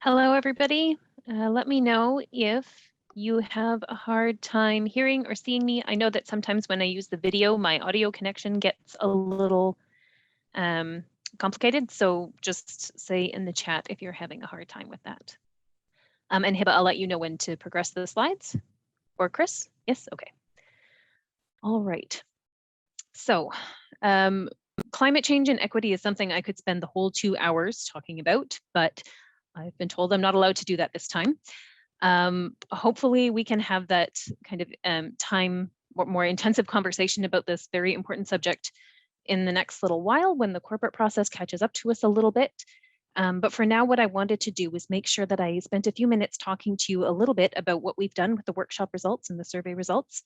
Hello, everybody. Let me know if you have a hard time hearing or seeing me. I know that sometimes when I use the video, my audio connection gets a little complicated. So just say in the chat if you're having a hard time with that. And Hiba, I'll let you know when to progress the slides. Or Chris? Yes? Okay. All right. So climate change and equity is something I could spend the whole 2 hours talking about, but I've been told I'm not allowed to do that this time. Hopefully we can have that kind of time, more intensive conversation about this very important subject in the next little while when the corporate process catches up to us a little bit. But for now, what I wanted to do was make sure that I spent a few minutes talking to you a little bit about what we've done with the workshop results and the survey results,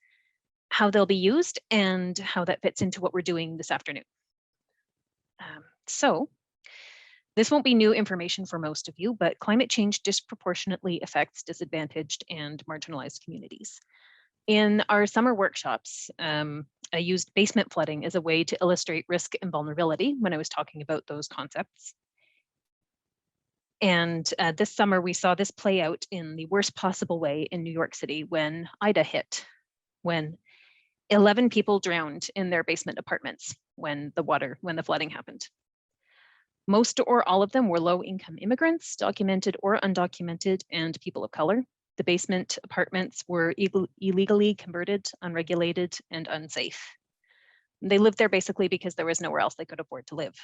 how they'll be used, and how that fits into what we're doing this afternoon. So this won't be new information for most of you, but climate change disproportionately affects disadvantaged and marginalized communities. In our summer workshops, I used basement flooding as a way to illustrate risk and vulnerability when I was talking about those concepts. And this summer, we saw this play out in the worst possible way in New York City when Ida hit, when 11 people drowned in their basement apartments when the flooding happened. Most or all of them were low-income immigrants, documented or undocumented, and people of color. The basement apartments were illegally converted, unregulated, and unsafe. They lived there basically because there was nowhere else they could afford to live.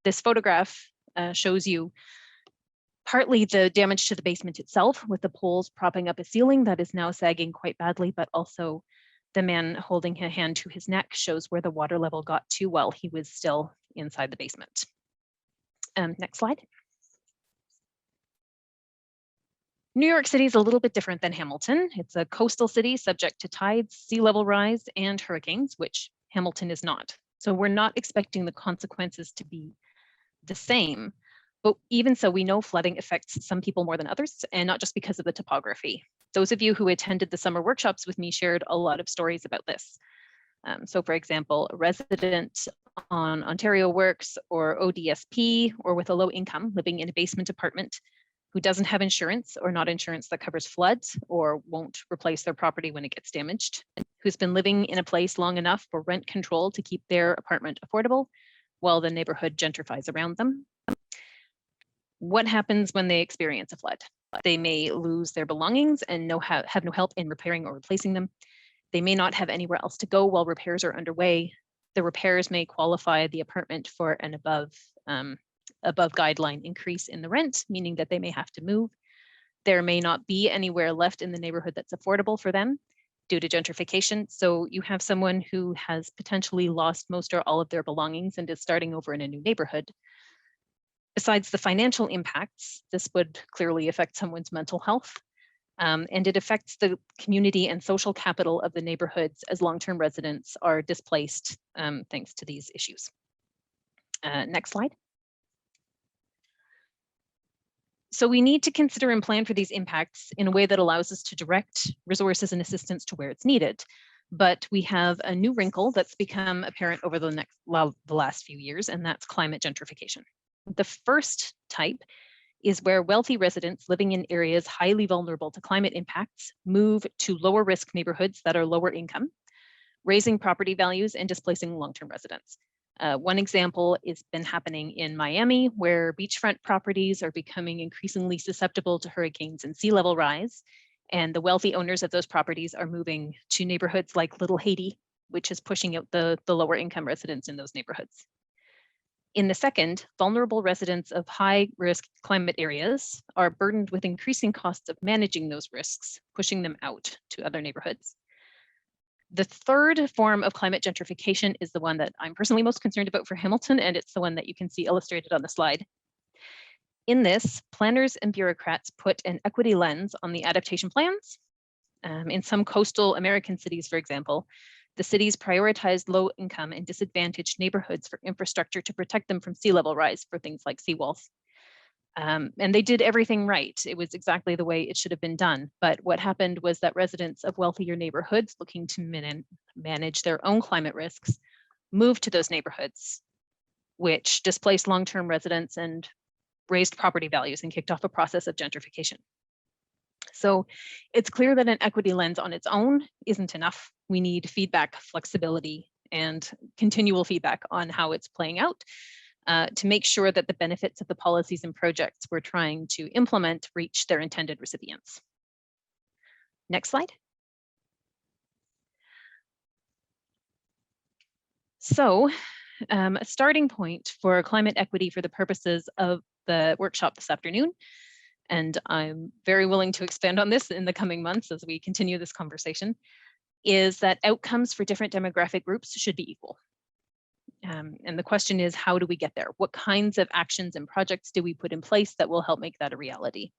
This photograph shows you partly the damage to the basement itself, with the poles propping up a ceiling that is now sagging quite badly, but also the man holding a hand to his neck shows where the water level got to while he was still inside the basement. Next slide. New York City is a little bit different than Hamilton. It's a coastal city subject to tides, sea level rise, and hurricanes, which Hamilton is not. So we're not expecting the consequences to be the same. But even so, we know flooding affects some people more than others, and not just because of the topography. Those of you who attended the summer workshops with me shared a lot of stories about this. So for example, a resident on Ontario Works or ODSP, or with a low income living in a basement apartment who doesn't have insurance or not insurance that covers floods or won't replace their property when it gets damaged, who's been living in a place long enough for rent control to keep their apartment affordable while the neighborhood gentrifies around them. What happens when they experience a flood? They may lose their belongings and have no help in repairing or replacing them. They may not have anywhere else to go while repairs are underway. The repairs may qualify the apartment for an above guideline increase in the rent, meaning that they may have to move. There may not be anywhere left in the neighborhood that's affordable for them due to gentrification. So you have someone who has potentially lost most or all of their belongings and is starting over in a new neighborhood. Besides the financial impacts, this would clearly affect someone's mental health. And it affects the community and social capital of the neighborhoods as long-term residents are displaced thanks to these issues. Next slide. So we need to consider and plan for these impacts in a way that allows us to direct resources and assistance to where it's needed. But we have a new wrinkle that's become apparent over the last few years, and that's climate gentrification. The first type is where wealthy residents living in areas highly vulnerable to climate impacts move to lower risk neighborhoods that are lower income, raising property values and displacing long-term residents. One example has been happening in Miami, where beachfront properties are becoming increasingly susceptible to hurricanes and sea level rise. And the wealthy owners of those properties are moving to neighborhoods like Little Haiti, which is pushing out the lower income residents in those neighborhoods. In the second, vulnerable residents of high-risk climate areas are burdened with increasing costs of managing those risks, pushing them out to other neighborhoods. The third form of climate gentrification is the one that I'm personally most concerned about for Hamilton, and it's the one that you can see illustrated on the slide. In this, planners and bureaucrats put an equity lens on the adaptation plans. In some coastal American cities, for example, the cities prioritized low-income and disadvantaged neighborhoods for infrastructure to protect them from sea level rise for things like seawalls. And they did everything right. It was exactly the way it should have been done. But what happened was that residents of wealthier neighborhoods looking to manage their own climate risks moved to those neighborhoods, which displaced long-term residents and raised property values and kicked off a process of gentrification. So it's clear that an equity lens on its own isn't enough. We need feedback, flexibility, and continual feedback on how it's playing out to make sure that the benefits of the policies and projects we're trying to implement reach their intended recipients. Next slide. So a starting point for climate equity for the purposes of the workshop this afternoon, and I'm very willing to expand on this in the coming months as we continue this conversation, is that outcomes for different demographic groups should be equal. And the question is, how do we get there? What kinds of actions and projects do we put in place that will help make that a reality?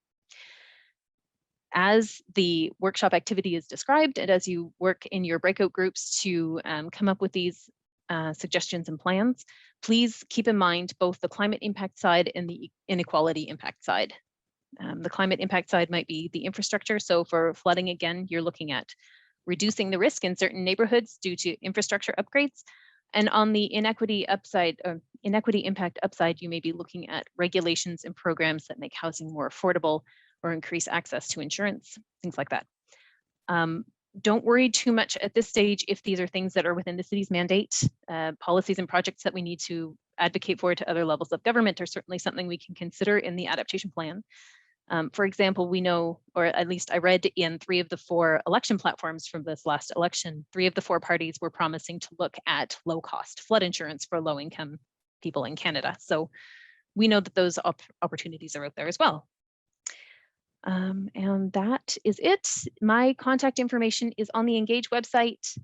As the workshop activity is described, and as you work in your breakout groups to come up with these suggestions and plans, please keep in mind both the climate impact side and the inequality impact side. The climate impact side might be the infrastructure. So for flooding, again, you're looking at reducing the risk in certain neighborhoods due to infrastructure upgrades. And on the inequity impact upside, you may be looking at regulations and programs that make housing more affordable or increase access to insurance, things like that. Don't worry too much at this stage if these are things that are within the city's mandate. Policies and projects that we need to advocate for to other levels of government are certainly something we can consider in the adaptation plan. For example, we know, or at least I read in 3 of the 4 election platforms from this last election, 3 of the 4 parties were promising to look at low-cost flood insurance for low-income people in Canada. So we know that those opportunities are out there as well. And that is it. My contact information is on the Engage website.